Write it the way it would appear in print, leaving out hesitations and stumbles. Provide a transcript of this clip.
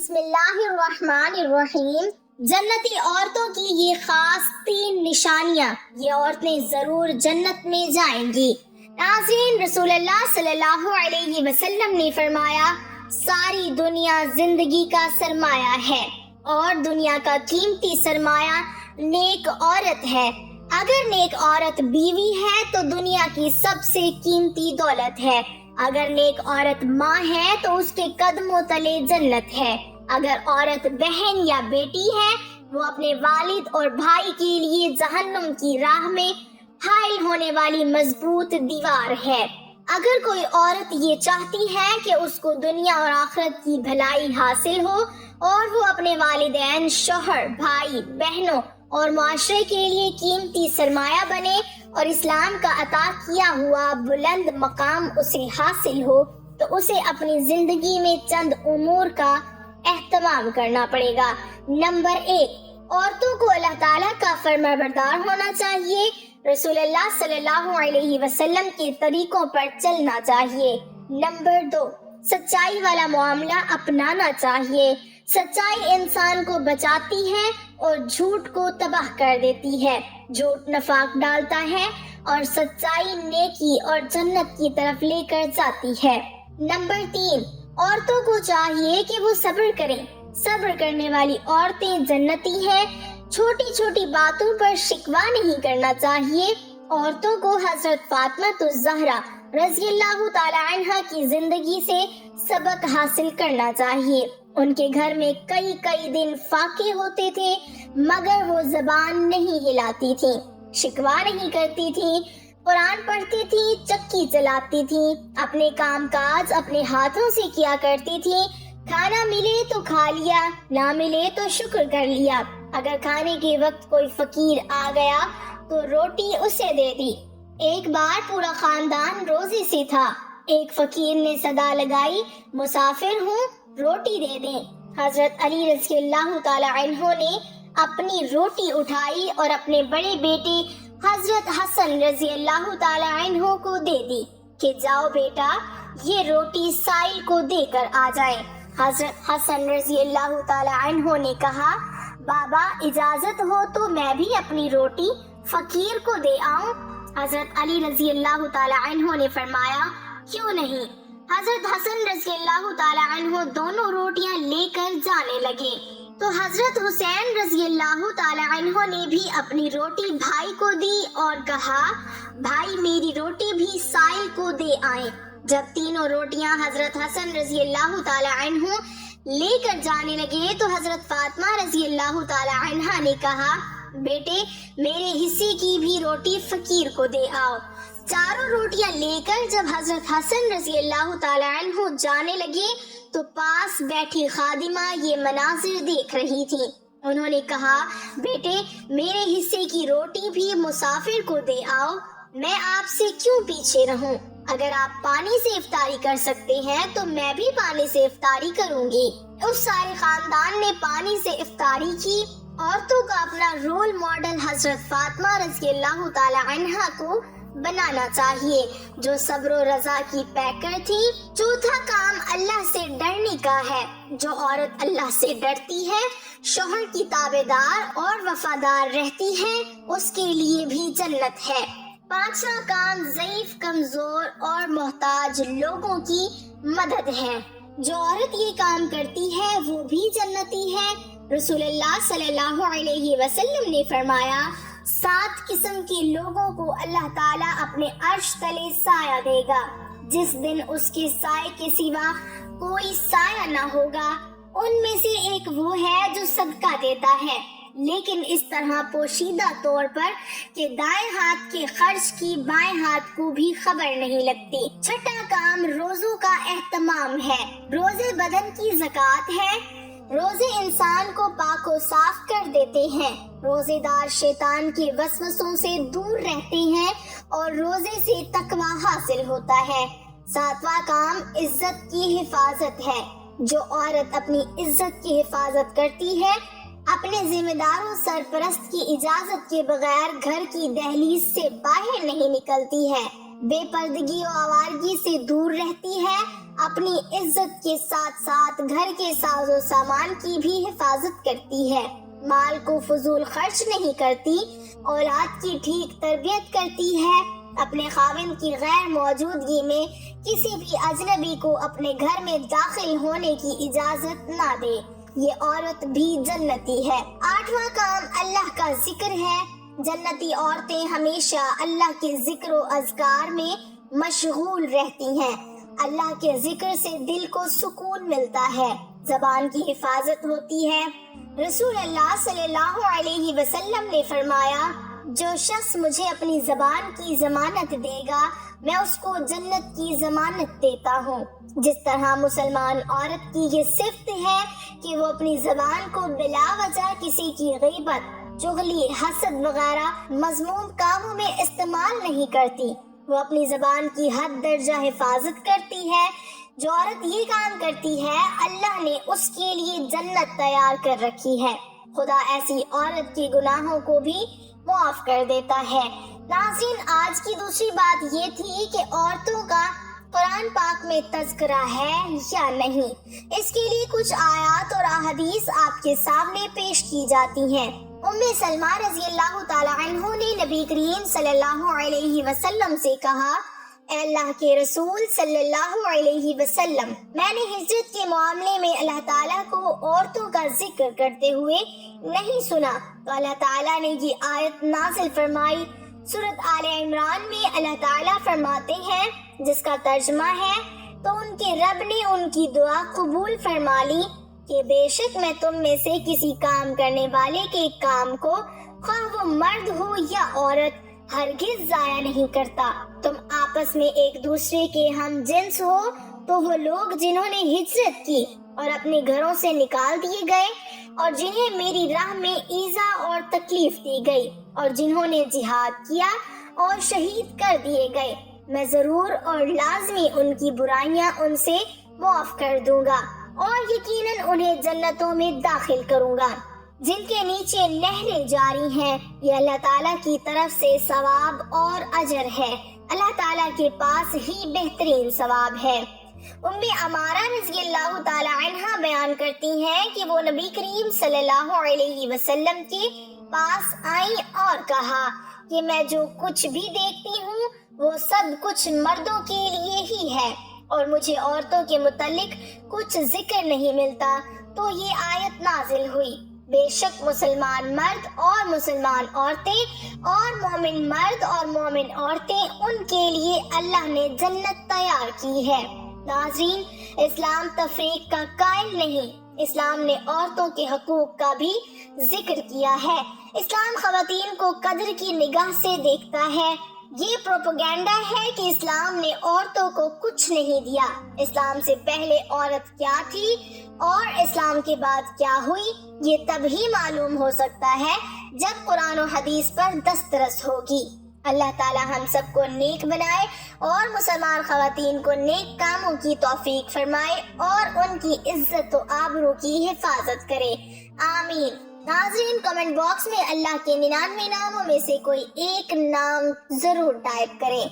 بسم اللہ الرحمن الرحیم۔ جنتی عورتوں کی یہ خاص 3 نشانیاں، یہ عورتیں ضرور جنت میں جائیں گی۔ ناظرین، رسول اللہ صلی اللہ علیہ وسلم نے فرمایا، ساری دنیا زندگی کا سرمایہ ہے اور دنیا کا قیمتی سرمایہ نیک عورت ہے۔ اگر نیک عورت بیوی ہے تو دنیا کی سب سے قیمتی دولت ہے۔ اگر نیک عورت ماں ہے تو اس کے قدموں تلے جنت ہے۔ اگر عورت بہن یا بیٹی ہے، وہ اپنے والد اور بھائی کے لیے جہنم کی راہ میں حائل ہونے والی مضبوط دیوار ہے۔ اگر کوئی عورت یہ چاہتی ہے کہ اس کو دنیا اور آخرت کی بھلائی حاصل ہو اور وہ اپنے والدین، شوہر، بھائی، بہنوں اور معاشرے کے لیے قیمتی سرمایہ بنے اور اسلام کا عطا کیا ہوا بلند مقام اسے حاصل ہو، تو اسے اپنی زندگی میں چند امور کا اہتمام کرنا پڑے گا۔ نمبر 1، عورتوں کو اللہ تعالیٰ کا فرما بردار ہونا چاہیے، رسول اللہ صلی اللہ علیہ وسلم کے طریقوں پر چلنا چاہیے۔ نمبر 2، سچائی والا معاملہ اپنانا چاہیے۔ سچائی انسان کو بچاتی ہے اور جھوٹ کو تباہ کر دیتی ہے۔ جھوٹ نفاق ڈالتا ہے اور سچائی نیکی اور جنت کی طرف لے کر جاتی ہے۔ نمبر 3، عورتوں کو چاہیے کہ وہ صبر کریں۔ صبر کرنے والی عورتیں جنتی ہیں۔ چھوٹی چھوٹی باتوں پر شکوہ نہیں کرنا چاہیے۔ عورتوں کو حضرت فاطمہ الزہرا رضی اللہ تعالی عنہا کی زندگی سے سبق حاصل کرنا چاہیے۔ ان کے گھر میں کئی دن فاقے ہوتے تھے، مگر وہ زبان نہیں ہلاتی تھی، شکوہ نہیں کرتی تھی، قرآن پڑھتی تھی، چکی چلاتی تھی، اپنے کام کاج اپنے ہاتھوں سے کیا کرتی تھی۔ کھانا ملے تو کھا لیا، نہ ملے تو شکر کر لیا۔ اگر کھانے کے وقت کوئی فقیر آ گیا تو روٹی اسے دے دی۔ ایک بار پورا خاندان روزے سے تھا۔ ایک فقیر نے صدا لگائی، مسافر ہوں، روٹی دے دیں۔ حضرت علی رضی اللہ تعالی عنہ نے اپنی روٹی اٹھائی اور اپنے بڑے بیٹے حضرت حسن رضی اللہ تعالی عنہ کو دے دی کہ جاؤ بیٹا، یہ روٹی سائل کو دے کر آ جائیں۔ حضرت حسن رضی اللہ تعالی عنہ نے کہا، بابا اجازت ہو تو میں بھی اپنی روٹی فقیر کو دے آؤں۔ حضرت علی رضی اللہ تعالی عنہ نے فرمایا، کیوں نہیں۔ حضرت حسن رضی اللہ تعالی عنہ دونوں روٹیاں لے کر جانے لگے تو حضرت حسین رضی اللہ تعالی عنہ نے بھی اپنی روٹی بھائی کو دی اور کہا، بھائی میری روٹی بھی سائل کو دے آئیں۔ جب تینوں روٹیاں حضرت حسن رضی اللہ تعالی عنہ لے کر جانے لگے تو حضرت فاطمہ رضی اللہ تعالی عنہا نے کہا، بیٹے میرے حصے کی بھی روٹی فقیر کو دے آؤ۔ چاروں روٹیاں لے کر جب حضرت حسن رضی اللہ تعالی عنہ جانے لگے تو پاس بیٹھی خادمہ یہ مناظر دیکھ رہی تھی۔ انہوں نے کہا، بیٹے میرے حصے کی روٹی بھی مسافر کو دے آؤ، میں آپ سے کیوں پیچھے رہوں؟ اگر آپ پانی سے افطاری کر سکتے ہیں تو میں بھی پانی سے افطاری کروں گی۔ اس سارے خاندان نے پانی سے افطاری کی۔ عورتوں کا اپنا رول ماڈل حضرت فاطمہ رضی اللہ تعالی عنہا کو بنانا چاہیے، جو صبر و رضا کی پیکر تھی۔ چوتھا کام اللہ سے ڈرنے کا ہے۔ جو عورت اللہ سے ڈرتی ہے، شوہر کی تابع دار اور وفادار رہتی ہے، اس کے لیے بھی جنت ہے۔ پانچواں کام ضعیف، کمزور اور محتاج لوگوں کی مدد ہے۔ جو عورت یہ کام کرتی ہے وہ بھی جنتی ہے۔ رسول اللہ صلی اللہ علیہ وسلم نے فرمایا، 7 قسم کے لوگوں کو اللہ تعالیٰ اپنے عرش تلے سایہ دے گا، جس دن اس کے سائے کے سوا کوئی سایہ نہ ہوگا۔ ان میں سے ایک وہ ہے جو صدقہ دیتا ہے، لیکن اس طرح پوشیدہ طور پر کہ دائیں ہاتھ کے خرچ کی بائیں ہاتھ کو بھی خبر نہیں لگتی۔ چھٹا کام روزوں کا اہتمام ہے۔ روزے بدن کی زکوٰۃ ہے۔ روزے انسان کو پاک و صاف کر دیتے ہیں۔ روزے دار شیطان کے وسوسوں سے دور رہتے ہیں اور روزے سے تقوی حاصل ہوتا ہے۔ 7واں کام عزت کی حفاظت ہے۔ جو عورت اپنی عزت کی حفاظت کرتی ہے، اپنے ذمہ داروں سرپرست کی اجازت کے بغیر گھر کی دہلیز سے باہر نہیں نکلتی ہے، بے پردگی و آوارگی سے دور رہتی ہے اپنی عزت کے ساتھ ساتھ گھر کے ساز و سامان کی بھی حفاظت کرتی ہے، مال کو فضول خرچ نہیں کرتی، اولاد کی ٹھیک تربیت کرتی ہے، اپنے خاوند کی غیر موجودگی میں کسی بھی اجنبی کو اپنے گھر میں داخل ہونے کی اجازت نہ دے، یہ عورت بھی جنتی ہے۔ 8واں کام اللہ کا ذکر ہے۔ جنتی عورتیں ہمیشہ اللہ کے ذکر و اذکار میں مشغول رہتی ہیں۔ اللہ کے ذکر سے دل کو سکون ملتا ہے، زبان کی حفاظت ہوتی ہے۔ رسول اللہ صلی اللہ علیہ وسلم نے فرمایا، جو شخص مجھے اپنی زبان کی ضمانت دے گا میں اس کو جنت کی ضمانت دیتا ہوں۔ جس طرح مسلمان عورت کی یہ صفت ہے کہ وہ اپنی زبان کو بلا وجہ کسی کی غیبت، چغلی، حسد وغیرہ مذموم کاموں میں استعمال نہیں کرتی، وہ اپنی زبان کی حد درجہ حفاظت کرتی ہے۔ جو عورت یہ کام کرتی ہے اللہ نے اس کے لیے جنت تیار کر رکھی ہے۔ خدا ایسی عورت کے گناہوں کو بھی معاف کر دیتا ہے۔ ناظرین، آج کی دوسری بات یہ تھی کہ عورتوں کا قرآن پاک میں تذکرہ ہے یا نہیں۔ اس کے لیے کچھ آیات اور احادیث آپ کے سامنے پیش کی جاتی ہیں۔ سلمہ رضی اللہ تعالی عنہ نے نبی کریم صلی اللہ علیہ وسلم سے کہا، اے اللہ کے رسول صلی اللہ علیہ وسلم، میں نے ہجرت کے معاملے میں اللہ تعالیٰ کو عورتوں کا ذکر کرتے ہوئے نہیں سنا، تو اللہ تعالیٰ نے یہ آیت نازل فرمائی۔ سورۃ آل عمران میں اللہ تعالیٰ فرماتے ہیں، جس کا ترجمہ ہے، تو ان کے رب نے ان کی دعا قبول فرما لی کہ بے شک میں تم میں سے کسی کام کرنے والے کے کام کو، خواہ وہ مرد ہو یا عورت، ہرگز ضائع نہیں کرتا۔ تم آپس میں ایک دوسرے کے ہم جنس ہو تو وہ لوگ جنہوں نے ہجرت کی اور اپنے گھروں سے نکال دیے گئے اور جنہیں میری راہ میں ایذا اور تکلیف دی گئی اور جنہوں نے جہاد کیا اور شہید کر دیے گئے، میں ضرور اور لازمی ان کی برائیاں ان سے معاف کر دوں گا اور یقیناً انہیں جنتوں میں داخل کروں گا جن کے نیچے نہریں جاری ہیں۔ یہ اللہ تعالیٰ کی طرف سے ثواب اور اجر ہے، اللہ تعالیٰ کے پاس ہی بہترین ثواب ہے۔ عمارہ رضی اللہ تعالی عنہا بیان کرتی ہیں کہ وہ نبی کریم صلی اللہ علیہ وسلم کے پاس آئیں اور کہا کہ میں جو کچھ بھی دیکھتی ہوں وہ سب کچھ مردوں کے لیے ہی ہے اور مجھے عورتوں کے متعلق کچھ ذکر نہیں ملتا، تو یہ آیت نازل ہوئی، بے شک مسلمان مرد اور مسلمان عورتیں اور مومن مرد اور مومن عورتیں، ان کے لیے اللہ نے جنت تیار کی ہے۔ ناظرین، اسلام تفریق کا قائل نہیں، اسلام نے عورتوں کے حقوق کا بھی ذکر کیا ہے۔ اسلام خواتین کو قدر کی نگاہ سے دیکھتا ہے۔ یہ پروپیگنڈا ہے کہ اسلام نے عورتوں کو کچھ نہیں دیا۔ اسلام سے پہلے عورت کیا تھی اور اسلام کے بعد کیا ہوئی، یہ تب ہی معلوم ہو سکتا ہے جب قرآن و حدیث پر دسترس ہوگی۔ اللہ تعالی ہم سب کو نیک بنائے اور مسلمان خواتین کو نیک کاموں کی توفیق فرمائے اور ان کی عزت و آبرو کی حفاظت کرے، آمین۔ ناظرین، کمنٹ باکس میں اللہ کے 99 ناموں میں سے کوئی ایک نام ضرور ٹائپ کریں۔